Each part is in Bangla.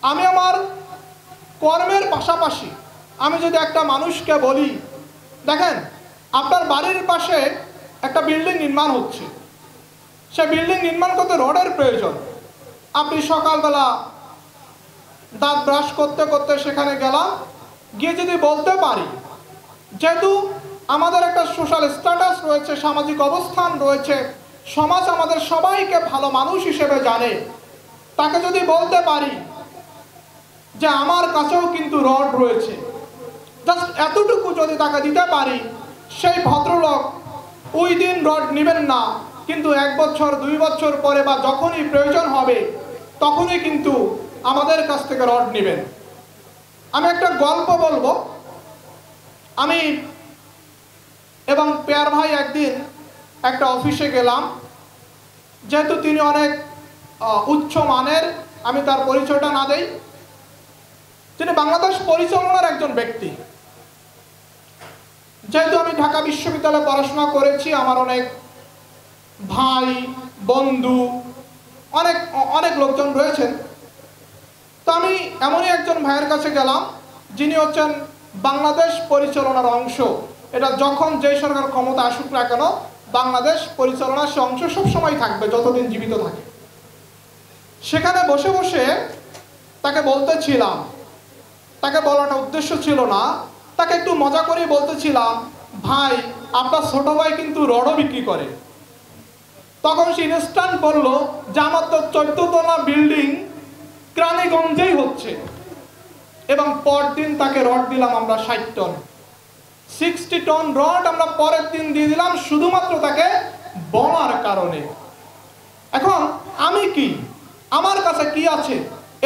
আমি আমার কর্মের পাশাপাশি আমি যদি একটা মানুষকে বলি, দেখেন আপনার বাড়ির পাশে একটা বিল্ডিং নির্মাণ হচ্ছে, সে বিল্ডিং নির্মাণ করতে রডের প্রয়োজন। আপনি সকালবেলা দাঁত ব্রাশ করতে করতে সেখানে গেলাম, গিয়ে যদি বলতে পারি, যেহেতু আমাদের একটা সোশ্যাল স্ট্যাটাস রয়েছে, সামাজিক অবস্থান রয়েছে, সমাজ আমাদের সবাইকে ভালো মানুষ হিসেবে জানে, তাকে যদি বলতে পারি যে আমার কাছেও কিন্তু রড রয়েছে, জাস্ট এতটুকু যদি তাকে দিতে পারি, সেই ভদ্রলোক ওই দিন রড নেবেন না, কিন্তু 1 বছর 2 বছর পরে বা যখনই প্রয়োজন হবে তখনই কিন্তু আমাদের কাছ থেকে রড নেবেন। আমি একটা গল্প বলবো। আমি এবং পেয়ার ভাই একদিন একটা অফিসে গেলাম, যেহেতু তিনি অনেক উচ্চ মানের, আমি তার পরিচয়টা না দেই, তিনি বাংলাদেশ পরিচালনার একজন ব্যক্তি। যেহেতু আমি ঢাকা বিশ্ববিদ্যালয়ে পড়াশোনা করেছি, আমার অনেক ভাই বন্ধু অনেক অনেক লোকজন রয়েছেন। তো আমি এমনই একজন ভাইয়ের কাছে গেলাম, যিনি হচ্ছেন বাংলাদেশ পরিচালনার অংশ। এটা যখন যেই সরকার ক্ষমতা আসুক না কেন, বাংলাদেশ পরিচালনার সে অংশ সবসময় থাকবে যতদিন জীবিত থাকে। সেখানে বসে বসে তাকে বলতেছিলাম, তাকে বলাটা উদ্দেশ্য ছিল না, তাকে একটু মজা করে বলতেছিলাম, ভাই আপনার ছোট ভাই কিন্তু রডও বিক্রি করে। তখন সে ইনস্ট্যান্ট বলল যে আমার তো 14 তলা বিল্ডিং ক্রানীগঞ্জেই হচ্ছে, এবং পরদিন তাকে রড দিলাম আমরা 60 টন, 60 টন রড আমরা পরের দিন দিয়ে দিলাম, শুধুমাত্র তাকে বলার কারণে। এখন আমি কি, আমার কাছে কি আছে,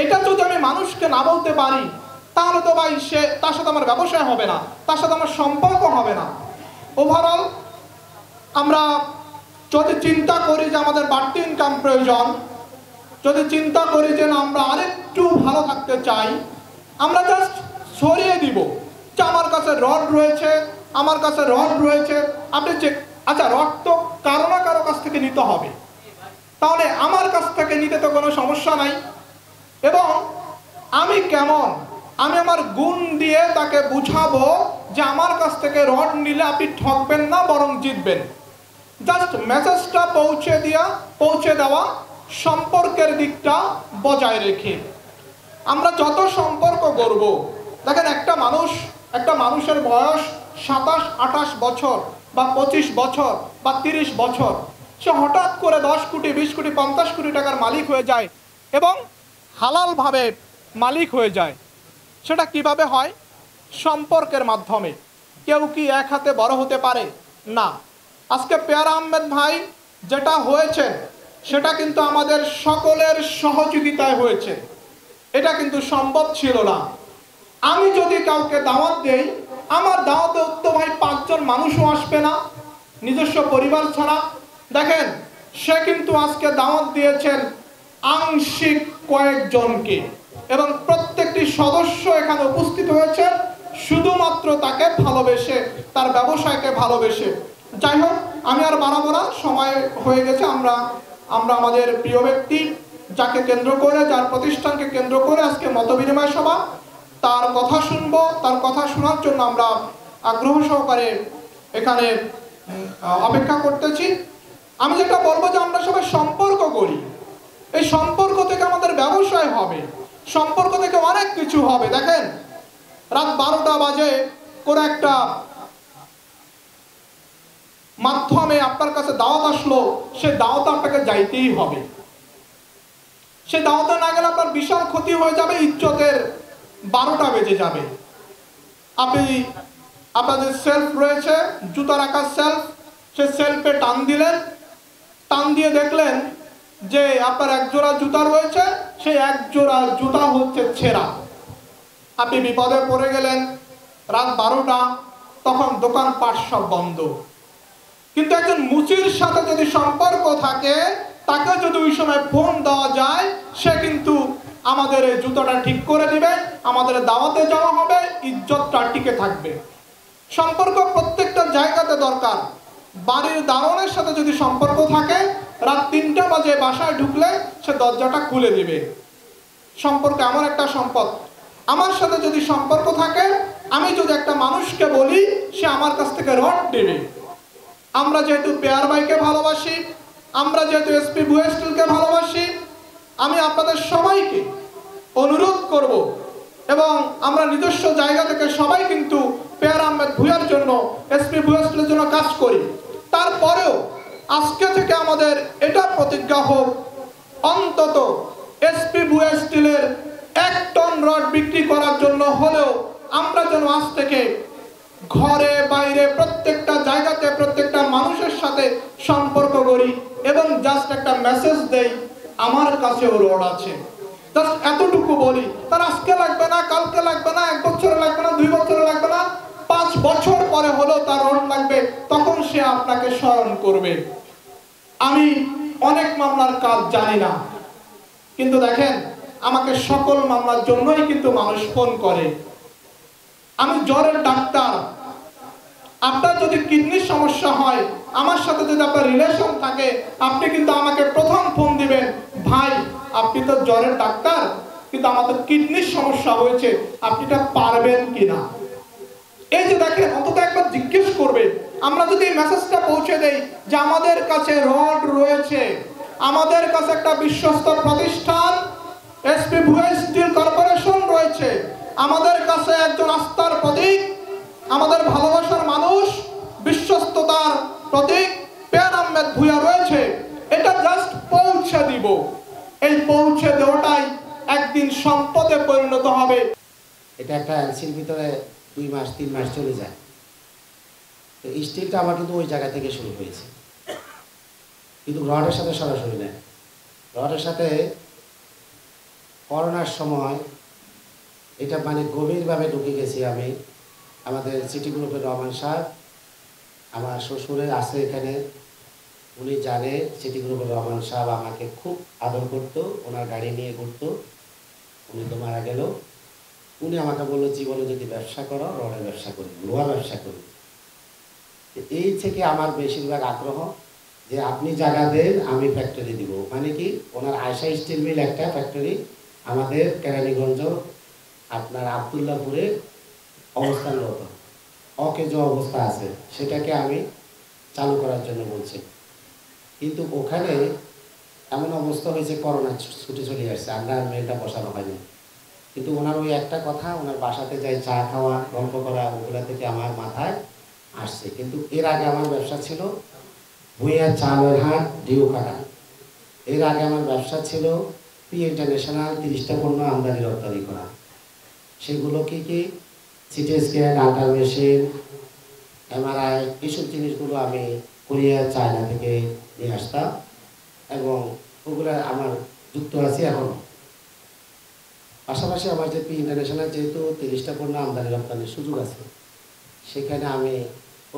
এটা যদি আমি মানুষকে না বলতে পারি, তাহলে তো ভাই সে তার সাথে আমার ব্যবসা হবে না, তার সাথে আমার সম্পর্ক হবে না। ওভারঅল আমরা যদি চিন্তা করি যে আমাদের বাড়তি ইনকাম প্রয়োজন, যদি চিন্তা করি যে না আমরা আরেকটু ভালো থাকতে চাই, আমরা জাস্ট ছড়িয়ে দিব যে আমার কাছে রড রয়েছে, আমার কাছে রড রয়েছে। আপনি যে আচ্ছা, রড তো কারো না কারো কাছ থেকে নিতে হবে, তাহলে আমার কাছ থেকে নিতে তো কোনো সমস্যা নাই। এবং আমি কেমন, আমি আমার গুণ দিয়ে তাকে বুঝাবো যে আমার কাছ থেকে রড নিলে আপনি ঠকবেন না, বরং জিতবেন। জাস্ট মেসেজটা পৌঁছে দেওয়া, সম্পর্কের দিকটা বজায় রেখে আমরা যত সম্পর্ক গড়ব। দেখেন একটা মানুষের বয়স 27-28 বছর বা 25 বছর বা 30 বছর, সে হঠাৎ করে 10 কোটি 20 কোটি 50 কোটি টাকার মালিক হয়ে যায় এবং হালালভাবে মালিক হয়ে যায়। সেটা কিভাবে হয়? সম্পর্কের মাধ্যমে। কেউ কি এক হাতে বড় হতে পারে? না। আজকে পেয়ার আহমেদ ভাই যেটা হয়েছে, সেটা কিন্তু আমাদের সকলের সহযোগিতায় হয়েছে, এটা কিন্তু সম্ভব ছিল না। আমি যদি কাউকে দাওয়াত দেই, আমার দাওয়াতে তো ভাই 5 জন মানুষও আসবে না, নিজস্ব পরিবার ছাড়া। দেখেন সে কিন্তু আজকে দাওয়াত দিয়েছেন আংশিক কয়েকজনকে, এবং প্রত্যেকটি সদস্য এখানে উপস্থিত হয়েছে শুধুমাত্র তাকে ভালোবেসে, তার ব্যবসায়কে ভালোবেসে। যাই হোক, আমি আর বাড়াবো না, সময় হয়ে গেছে। আমরা আমাদের প্রিয় ব্যক্তি, যাকে কেন্দ্র করে, যার প্রতিষ্ঠানকে কেন্দ্র করে আজকে মতবিনিময় সভা, তার কথা শুনবো। তার কথা শোনার জন্য আমরা আগ্রহ সহকারে এখানে অপেক্ষা করতেছি। আমি যেটা বলবো যে আমরা সবাই সম্পর্ক করি, এই সম্পর্ক থেকে আমাদের ব্যবসায় হবে, সম্পর্ক থেকে অনেক কিছু হবে। দেখেন রাত 12টা বাজে করে একটা মাধ্যমে আপনার কাছে দাওয়াত আসলো, সে দাওয়াতে আপনাকে যাইতেই হবে। সে দাওয়াতে না গেলে আপনার বিশাল ক্ষতি হয়ে যাবে, ইজ্জতের 12টা বেজে যাবে। আপনাদের সেলফ রয়েছে, জুতা রাখার সেলফ, সে সেলফে টান দিলেন, টান দিয়ে দেখলেন যে আপনার 1 জোড়া জুতা রয়েছে, সেই 1 জোড়া জুতা হচ্ছে ছেঁড়া। আপনি বিপদে পড়ে গেলেন, রাত 12টা, তখন দোকানপাট সব বন্ধ। কিন্তু একজন মুচির সাথে যদি সম্পর্ক থাকে, তাকে যদি ওই সময় ফোন দেওয়া যায়, সে কিন্তু আমাদের এই জুতোটা ঠিক করে দিবে, আমাদের দাওয়াতে যাওয়া হবে, ইজ্জতটা টিকে থাকবে। সম্পর্ক প্রত্যেকটা জায়গাতে দরকার। বাড়ির দারোয়ানের সাথে যদি সম্পর্ক থাকে, রাত 3টা বাজে বাসায় ঢুকলে সে দরজাটা খুলে দিবে। সম্পর্ক এমন একটা সম্পদ, আমার সাথে যদি সম্পর্ক থাকে, আমি যদি একটা মানুষকে বলি, সে আমার কাছ থেকে রড দেবে। আমরা যেহেতু পেয়ার ভাইকে ভালোবাসি, আমরা যেহেতু এসপি ভুয়া স্টিলকে ভালোবাসি, আমি আপনাদের সবাইকে অনুরোধ করব, এবং আমরা নিজস্ব জায়গা থেকে সবাই কিন্তু পেয়ার আহমেদ ভুঁইয়ার জন্য, এসপি ভুয়া স্টিলের জন্য কাজ করি। তারপরেও আজকে থেকে আমাদের এটা প্রতিজ্ঞা হোক, অন্তত এসপি ভুয়া স্টিলের 1 টন রড বিক্রি করার জন্য হলেও আমরা যেন আজ থেকে ঘরে বাইরে প্রত্যেকটা জায়গাতে প্রত্যেকটা মানুষের সাথে সম্পর্ক করি, এবং জাস্ট একটা মেসেজ দেই, আমার কাছেও রড আছে। জাস্ট এতটুকু বলি, তার আজকে লাগবে না, কালকে লাগবে না, 1 বছরে লাগবে না, 2 বছরে লাগবে না, 5 বছর পরে হলেও তার রড লাগবে, তখন সে আপনাকে স্মরণ করবে। আমি অনেক মামলার কাজ জানি না, কিন্তু দেখেন আমাকে সকল মামলার জন্যই কিন্তু মানুষ ফোন করে। আমি জ্বরের ডাক্তার, আপনার যদি কিডনির সমস্যা হয়, আমার সাথে যদি আপনার রিলেশন থাকে, আপনি কিন্তু আমাকে প্রথম ফোন দিবেন, ভাই আপনি তো জ্বরের ডাক্তার, কিন্তু আমার তো কিডনির সমস্যা হয়েছে, আপনি এটা পারবেন কিনা। এই যে দেখেন, অন্তত একবার জিজ্ঞেস করবে। আমরা যদি এই মেসেজটা পৌঁছে দেই যে আমাদের কাছে রড রয়েছে, আমাদের কাছে একটা বিশ্বস্ত প্রতিষ্ঠান এসপি ভুয়া স্টিল কর্পোরেশন রয়েছে, আমাদের কাছে একজন আস্থার প্রতীক, আমাদের ভালোবাসার মানুষ, বিশ্বস্ততার প্রতীক পেয়ার আহমেদ ভুঁইয়া রয়েছে, এটা জাস্ট পৌঁছে দিব। এই পৌঁছে দেওয়াটাই একদিন সম্পদে পরিণত হবে। এটা একটা এলসির ভিতরে 2 মাস 3 মাস চলে যায়। তো স্টিলটা আমার কিন্তু ওই জায়গা থেকে শুরু হয়েছে, কিন্তু রডের সাথে সরাসরি নেয়। রডের সাথে করোনার সময় এটা মানে গভীরভাবে ঢুকে গেছি আমি। আমাদের সিটি গ্রুপের রহমান সাহেব, আমার শ্বশুরে আছে এখানে, উনি জানে সিটি গ্রুপের রহমান সাহেব আমাকে খুব আদর করতো, ওনার গাড়ি নিয়ে ঘুরতো। উনি তো মারা গেল। উনি আমাকে বললো, জীবনে যদি ব্যবসা করো, রডের ব্যবসা করি, লোহা ব্যবসা করি। এই থেকে আমার বেশিরভাগ আগ্রহ যে আপনি জায়গা দেন, আমি ফ্যাক্টরি দিব। মানে কি, ওনার আয়শা স্টিল মিল একটা ফ্যাক্টরি আমাদের কেরানীগঞ্জ আপনার আবদুল্লাপুরে অবস্থানরত, অকেজ অবস্থা আছে, সেটাকে আমি চালু করার জন্য বলছি। কিন্তু ওখানে এমন অবস্থা হয়েছে, করোনা ছুটি চলে আসছে, আমরা মেয়েটা বসানো হয়নি। কিন্তু ওনার ওই একটা কথা, ওনার বাসাতে যাই চা খাওয়া, গল্প করা, ওগুলা থেকে আমার মাথায় আসছে। কিন্তু এর আগে আমার ব্যবসা ছিল ভুঁইয়া চালের হাট, ডিউ কাটা। এর আগে আমার ব্যবসা ছিল পি ইন্টারন্যাশনাল 30টা পণ্য আমদানি রপ্তানি করা। সেগুলো কি কি, CT scan, ultra machine, MRI, এইসব জিনিসগুলো আমি কোরিয়া, চায়না থেকে নিয়ে আসতাম, এবং ওগুলো আমার যুক্ত আছি এখনও। পাশাপাশি আমার যে পি ইন্টারন্যাশনাল যেহেতু 30টা পণ্য আমদানি রপ্তানির সুযোগ আছে, সেখানে আমি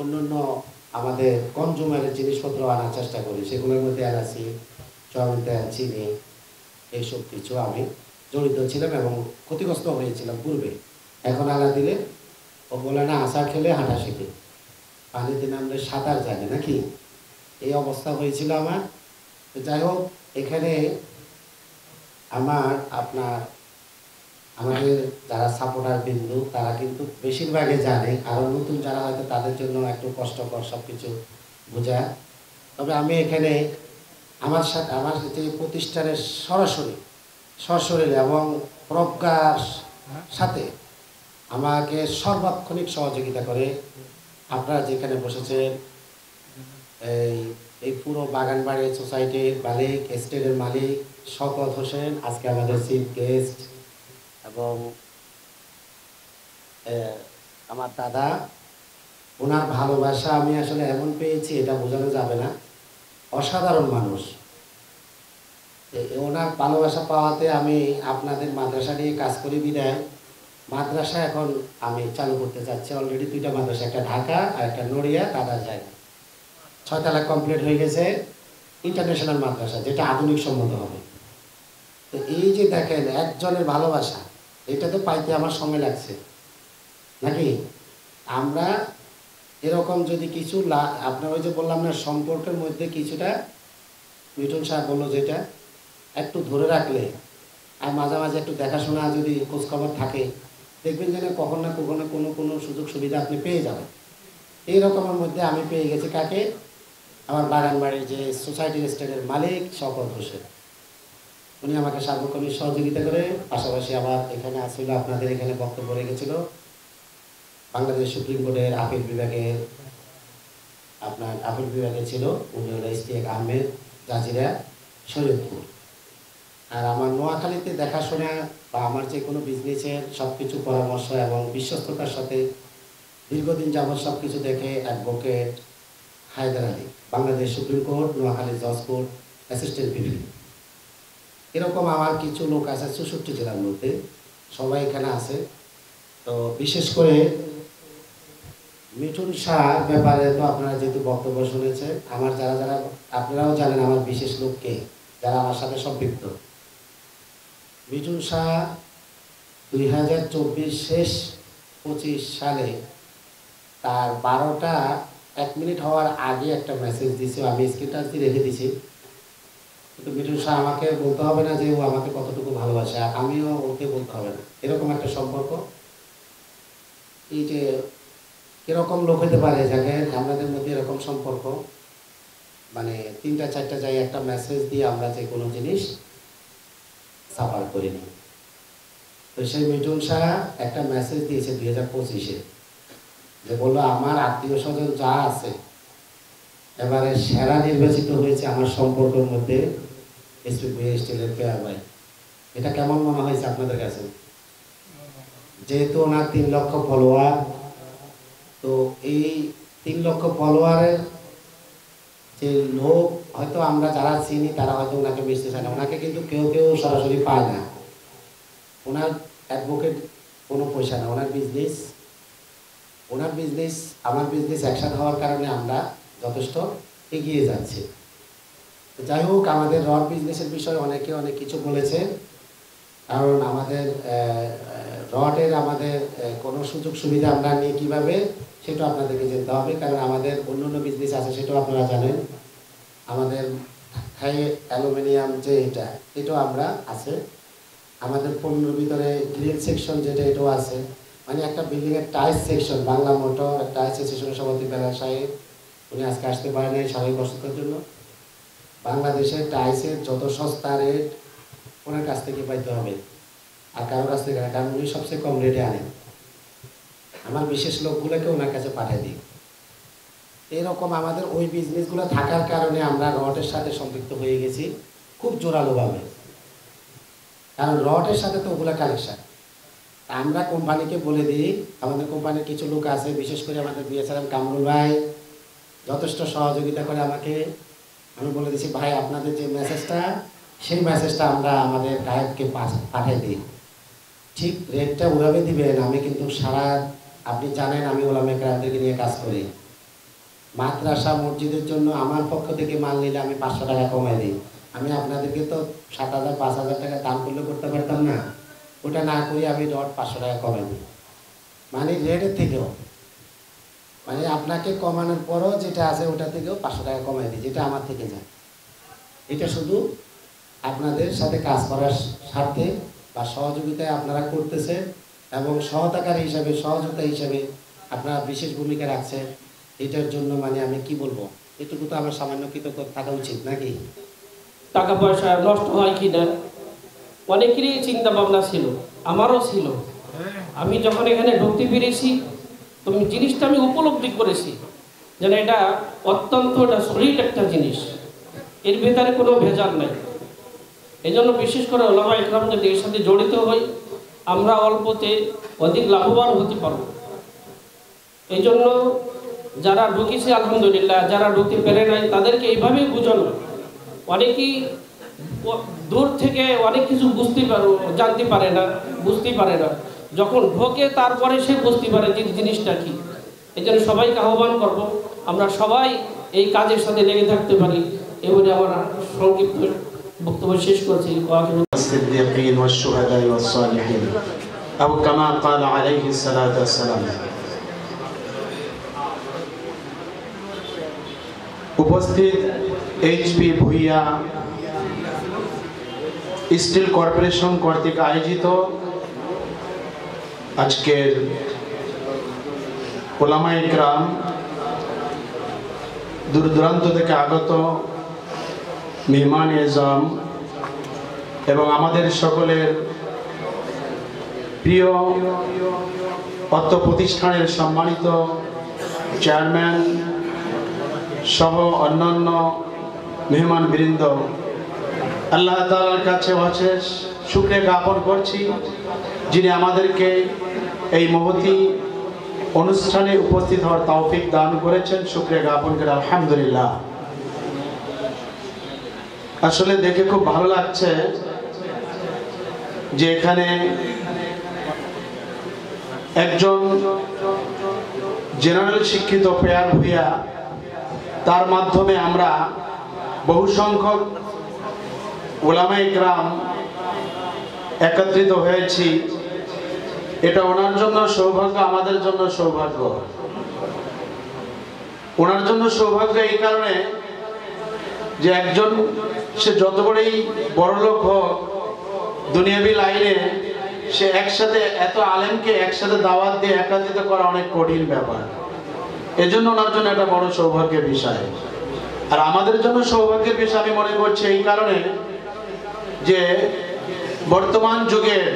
অন্য আমাদের কনজুমারের জিনিসপত্র আনার চেষ্টা করি। সেগুলোর মধ্যে এলাচি, চাউমিন তেল, চিনি, এইসব কিছু আমি জড়িত ছিলাম এবং ক্ষতিগ্রস্ত হয়েছিলাম পূর্বে। এখন আনা দিলে ও বলে না, আচার খেলে হাঁটা শিখে, পানিতে নামলে সাঁতার জানে নাকি, এই অবস্থা হয়েছিল আমার। যাই হোক, এখানে আমাদের যারা সাপোর্টার বিন্দু, তারা কিন্তু বেশিরভাগে জানে, আরও নতুন যারা হয়তো তাদের জন্য একটু কষ্টকর সব কিছু বোঝা। তবে আমি এখানে আমার যে প্রতিষ্ঠানের সরাসরি এবং প্রজ্ঞার সাথে আমাকে সর্বাক্ষণিক সহযোগিতা করে। আপনারা যেখানে বসেছেন, এই পুরো বাগানবাড়ি সোসাইটির মালিক, এস্টেটের মালিক শওকত হোসেন, আজকে আমাদের চিফ গেস্ট, এবং আমার দাদা, ওনার ভালোবাসা আমি আসলে এমন পেয়েছি, এটা বোঝানো যাবে না। অসাধারণ মানুষ। ওনার ভালোবাসা পাওয়াতে আমি আপনাদের মাদ্রাসা নিয়ে কাজ করি বিদায় মাদ্রাসা এখন আমি চালু করতে চাচ্ছি। অলরেডি 2টা মাদ্রাসা, একটা ঢাকা আর একটা নড়িয়া দাদার জায়গা, 6 তলা কমপ্লিট হয়ে গেছে। ইন্টারন্যাশনাল মাদ্রাসা, যেটা আধুনিক সম্মত হবে। তো এই যে দেখেন একজনের ভালোবাসা, এটা তো পাইতে আমার সময় লাগছে নাকি। আমরা এরকম যদি কিছু আপনার ওই যে বললাম না, সম্পর্কের মধ্যে কিছুটা মিঠুন সাহেব বললো, যেটা একটু ধরে রাখলে আর মাঝে মাঝে একটু দেখাশোনা যদি খোঁজখবর থাকে, দেখবেন যেন কখন না কখনো কোনো সুযোগ সুবিধা আপনি পেয়ে যাবেন। এই রকমের মধ্যে আমি পেয়ে গেছি কাকে? আমার বাগান বাড়ির যে সোসাইটি স্টেটের মালিক শওকত হোসেন। উনি আমাকে সার্বক্ষণিক সহযোগিতা করে, পাশাপাশি আবার এখানে আসছিল, আপনাদের এখানে বক্তব্য রেখেছিল বাংলাদেশ সুপ্রিম কোর্টের আপিল বিভাগের, আপনার আপিল বিভাগে ছিল উনি হলো ইশতিয়াক আহমেদ জাজিরা শরীয়তপুর। আর আমার নোয়াখালীতে দেখাশোনা বা আমার যে কোনো বিজনেসের সব কিছু পরামর্শ এবং বিশ্বস্ততার সাথে দীর্ঘদিন যাবৎ সব কিছু দেখে advocate Haider Ali, Bangladesh supreme court Noakhali জজ কোর্ট অ্যাসিস্ট্যান্ট পিপি। এরকম আমার কিছু লোক আছে 64 জেলার মধ্যে, সবাই এখানে আছে। তো বিশেষ করে মিঠুন শাহ ব্যাপারে তো আপনারা যেহেতু বক্তব্য শুনেছেন, আমার যারা যারা আপনারাও জানেন আমার বিশেষ লোককে যারা আমার সাথে সম্পৃক্ত। মিঠুন শাহ 2024 শেষ 25 সালে তার 12টা 1 মিনিট হওয়ার আগে একটা মেসেজ দিয়েছে, আমি স্ক্রিনটা দিয়ে রেখে দিছি। কিন্তু মিঠুন শাহ আমাকে বলতে হবে না যে ও আমাকে কতটুকু ভালোবাসে, আমিও ওকে বলতে হবে না, এরকম একটা সম্পর্ক। এই যে কিরকম লোক হতে পারে যাকে আমাদের মধ্যে এরকম সম্পর্ক, মানে 3টা 4টা যাই একটা মেসেজ দিয়ে আমরা যে কোনো জিনিস সাফার করিনি। তো সেই মিঠুন শাহ একটা মেসেজ দিয়েছে 2025-এ, যে বললো আমার আত্মীয় স্বজন যা আছে এবারে সেরা নির্বাচিত হয়েছে আমার সম্পর্কের মধ্যে স্টিলের কেয়ার ভাই। এটা কেমন মনে হয়েছে আপনাদের কাছে? যেহেতু ওনার 3 লক্ষ ফলোয়ার, তো এই 3 লক্ষ ফলোয়ারের যে লোক হয়তো আমরা যারা চিনি তারা হয়তো ওনাকে মিশতে চায় না, ওনাকে কিন্তু কেউ কেউ সরাসরি পায় না। ওনার অ্যাডভোকেট কোনো পয়সা না, ওনার বিজনেস আমার বিজনেস একসাথে হওয়ার কারণে আমরা যথেষ্ট এগিয়ে যাচ্ছি। যাই হোক, আমাদের রড বিজনেসের বিষয়ে অনেকে অনেক কিছু বলেছে, কারণ আমাদের রডের আমাদের কোনো সুযোগ সুবিধা আমরা নিই কীভাবে সেটা আপনাদেরকে জানতে হবে, কারণ আমাদের অন্য অন্য বিজনেস আছে সেটাও আপনারা জানেন। আমাদের হাই অ্যালুমিনিয়াম যে এটাও আমরা আছে, আমাদের পণ্যের ভিতরে গ্রিল সেকশন যেটা এটাও আছে, মানে একটা বিল্ডিংয়ের tiles section, Bangla motor tiles সেকশনের সভাপতি বেলা সাহেব, উনি আজকে আসতে পারেন নাই স্বাভাবিক অসুস্থতার জন্য। বাংলাদেশের টাইলসের যত সস্তা রেট ওনার কাছ থেকে পাইতে হবে, আর কারোর কাছ থেকে না, কারণ উনি সবচেয়ে কম রেটে আনেন। আমার বিশেষ লোকগুলোকে ওনার কাছে পাঠিয়ে দিই। এরকম আমাদের ওই বিজনেসগুলো থাকার কারণে আমরা রডের সাথে সম্পৃক্ত হয়ে গেছি খুব জোরালোভাবে, কারণ রডের সাথে তো ওগুলো কালেকশন। আমরা কোম্পানিকে বলে দিই, আমাদের কোম্পানির কিছু লোক আছে, বিশেষ করে আমাদের বিএসআরএম কামরুল ভাই যথেষ্ট সহযোগিতা করে আমাকে। আমি বলে দিচ্ছি ভাই আপনাদের যে মেসেজটা, সেই মেসেজটা আমরা আমাদের গায়ককে পাঠিয়ে দিই, ঠিক রেটটা ওভাবে দিবেন। আমি কিন্তু আপনি জানেন আমি ওলামা কেরামদেরকে নিয়ে কাজ করি। মাদ্রাসা মসজিদের জন্য আমার পক্ষ থেকে মাল নিলে আমি 500 টাকা কমাই দিই। আমি আপনাদেরকে তো 7,000 5,000 টাকা দাম করলে করতে পারতাম না, ওটা না করি আমি রড 500 টাকা কমাই দিই, মানে রেটের থেকেও, মানে আপনাকে কমানোর পরও যেটা আছে ওটা থেকেও 500 টাকা কমাই দিই, যেটা আমার থেকে যায়। এটা শুধু আপনাদের সাথে কাজ করার স্বার্থে বা সহযোগিতায় আপনারা করতেছেন, এবং সহযোগিতা হিসাবে আপনারা বিশেষ ভূমিকা রাখছেন। এটার জন্য মানে আমি কি বলবো, এটুকু তো আমার সামান্য কৃতজ্ঞ থাকা উচিত নাকি? টাকা পয়সা নষ্ট হয় কিনা অনেকেরই চিন্তা ভাবনা ছিল, আমারও ছিল। আমি যখন এখানে ঢুকতে পেরেছি তো জিনিসটা আমি উপলব্ধি করেছি যেন এটা অত্যন্ত সলিড একটা জিনিস, এর ভেতরে কোনো ভেজাল নাই। এই জন্য বিশেষ করে ওলামা ইকরাম যদি এর সাথে জড়িত হই, আমরা অল্পতে অধিক লাভবান হতে পারব। এই জন্য যারা ঢুকেছে আলহামদুলিল্লাহ, যারা ঢুকতে পেরে নাই তাদেরকে এইভাবেই বোঝানো। অনেকেই দূর থেকে অনেক কিছু জানতে পারে না, বুঝতে পারে না, যখন ঢোকে তারপরে সে বুঝতে পারে যে জিনিসটা কি। এই জন্য সবাইকে আহ্বান করব আমরা সবাই এই কাজের সাথে লেগে থাকতে পারি। এবারে আমার সংক্ষিপ্ত বক্তব্য শেষ করছি। الصديقين والشهداء والصالحين أو كما قال عليه الصلاة والسلام। উপস্থিত এইচপি ভুইয়া স্টিল কর্পোরেশন কর্তৃক আয়োজিত আজকের ওলামায়ে কেরাম, দূর দূরান্ত থেকে আগত মেহমান এজাম এবং আমাদের সকলের প্রিয় অত্র প্রতিষ্ঠানের সম্মানিত চেয়ারম্যান সহ অন্যান্য মেহমান বৃন্দ, আল্লাহ তাআলার কাছে অশেষ শুকরিয়া জ্ঞাপন করছি যিনি আমাদেরকে এই মহতী অনুষ্ঠানে উপস্থিত হওয়ার তৌফিক দান করেছেন। শুকরিয়া জ্ঞাপন করে আলহামদুলিল্লাহ। আসলে দেখে খুব ভালো লাগছে যে এখানে একজন জেনারেল শিক্ষিত পেয়ার ভূঁইয়া, তার মাধ্যমে আমরা বহু সংখ্যক উলামায়ে কেরাম একত্রিত হয়েছি। এটা ওনার জন্য সৌভাগ্য, আমাদের জন্য সৌভাগ্য। ওনার জন্য সৌভাগ্য এই কারণে যে একজন, সে যত বড়ই বড়লোক হোক দুনিয়াবি লাইনে, সে একসাথে এত আলেমকে একসাথে দাওয়াত দিয়ে একত্রিত করা অনেক কঠিন ব্যাপার। এজন্য ওনার জন্য একটা বড় সৌভাগ্যের বিষয়। আর আমাদের জন্য সৌভাগ্যের বিষয় আমি মনে করছি এই কারণে যে বর্তমান যুগের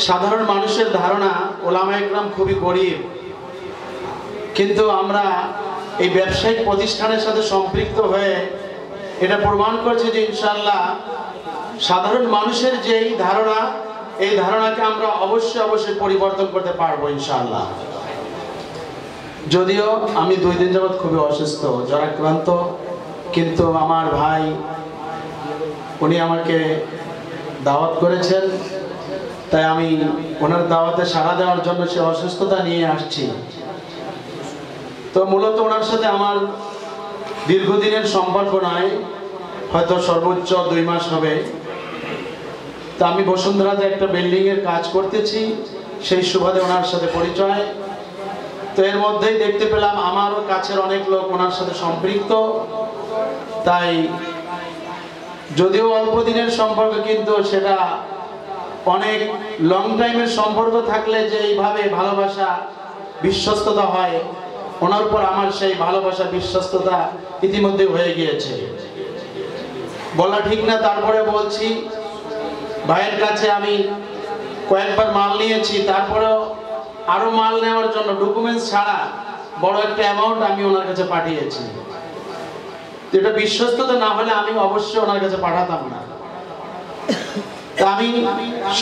সাধারণ মানুষের ধারণা ওলামায়ে কেরাম খুবই গরিব, কিন্তু আমরা এই ব্যবসায়িক প্রতিষ্ঠানের সাথে সম্পৃক্ত হয়ে এটা প্রমাণ করছি যে ইনশাআল্লাহ সাধারণ মানুষের যে এই ধারণা, এই ধারণাকে আমরা অবশ্যই পরিবর্তন করতে পারবো ইনশাআল্লাহ। যদিও আমি 2 দিন যাবৎ খুবই অসুস্থ, জ্বরাক্রান্ত, কিন্তু আমার ভাই উনি আমাকে দাওয়াত করেছেন, তাই আমি ওনার দাওয়াতে সাড়া দেওয়ার জন্য সে অসুস্থতা নিয়ে আসছি। তো মূলত ওনার সাথে আমার দীর্ঘদিনের সম্পর্ক নয়, হয়তো সর্বোচ্চ 2 মাস হবে। তা আমি বসুন্ধরাতে একটা বিল্ডিংয়ের কাজ করতেছি, সেই সুবাদে ওনার সাথে পরিচয়। তো এর মধ্যেই দেখতে পেলাম আমারও কাছের অনেক লোক ওনার সাথে সম্পৃক্ত। তাই যদিও অল্প দিনের সম্পর্ক, কিন্তু সেটা অনেক লং টাইমের সম্পর্ক থাকলে যে এইভাবে ভালোবাসা বিশ্বস্ততা হয়, ওনার উপর আমার সেই ভালোবাসা বিশ্বস্ততা ইতিমধ্যে হয়ে গিয়েছে, বলা ঠিক না। তারপরে বলছি, ভাইয়ের কাছে আমি কয়েকবার মাল নিয়েছি, তারপরেও আরো মাল নেওয়ার জন্য ডকুমেন্টস ছাড়া বড় একটা অ্যামাউন্ট আমি ওনার কাছে পাঠিয়েছি। এটা বিশ্বস্ততা না হলে আমি অবশ্যই ওনার কাছে পাঠাতাম না। তা আমি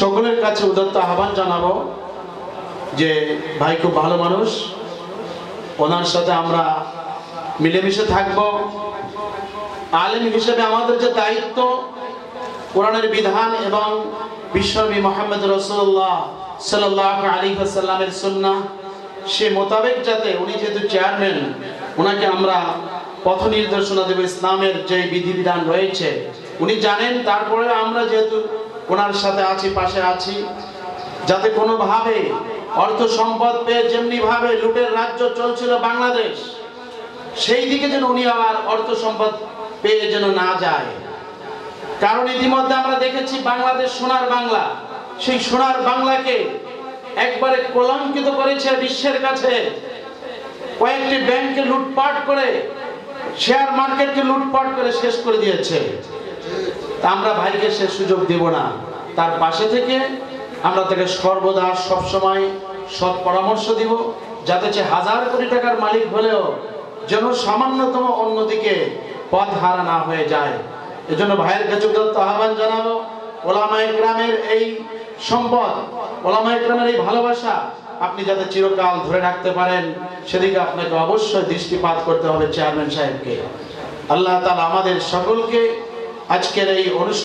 সকলের কাছে উদাত্ত আহ্বান জানাবো যে ভাই খুব ভালো মানুষ, ওনার সাথে আমরা মিলেমিশে থাকবো। আলেম হিসেবে আমাদের যে দায়িত্ব, কোরআনের বিধান এবং বিশ্বনবী মুহাম্মদ রাসূলুল্লাহ সাল্লাল্লাহু আলাইহি ওয়াসাল্লামের সুন্নাহ, সে মোতাবেক যাতে উনি যেহেতু চেয়ারম্যান, ওনাকে আমরা পথ নির্দেশনা দেব। ইসলামের যে বিধিবিধান রয়েছে উনি জানেন, তারপরে আমরা যেহেতু ওনার সাথে আছি, পাশে আছি, যাতে কোনোভাবে অর্থ সম্পদ পেয়ে যেমনি ভাবে লুটের রাজ্য চলছিল বাংলাদেশ, সেই দিকে যেন উনি আবার অর্থ সম্পদ পেয়ে যেন না যায়। কারণ ইতিমধ্যে আমরা দেখেছি বাংলাদেশ সোনার বাংলা, সেই সোনার বাংলাকে একবারে কলঙ্কিত করেছে বিশ্বের কাছে। কয়েকটি ব্যাংককে লুটপাট করে, শেয়ার মার্কেটকে লুটপাট করে শেষ করে দিয়েছে। তা আমরা ভাইকে সে সুযোগ দেব না, তার পাশে থেকে আমরা তাকে সর্বদা সবসময় সৎ পরামর্শ দিব, যাতে সে 1000 কোটি টাকার মালিক হলেও যেন সামান্যতম অন্যদিকে পথ হারা না হয়ে যায়। এজন্য ভাইয়ের কাছে উদাত্ত আহ্বান জানাবো, ওলামায়ে কেরামের এই সম্পদ, ওলামায়ে কেরামের এই ভালোবাসা আপনি যাতে চিরকাল ধরে রাখতে পারেন, সেদিকে আপনাকে অবশ্যই দৃষ্টিপাত করতে হবে চেয়ারম্যান সাহেবকে। আল্লাহ তাআলা আমাদের সকলকে আজকের এই অনুষ্ঠান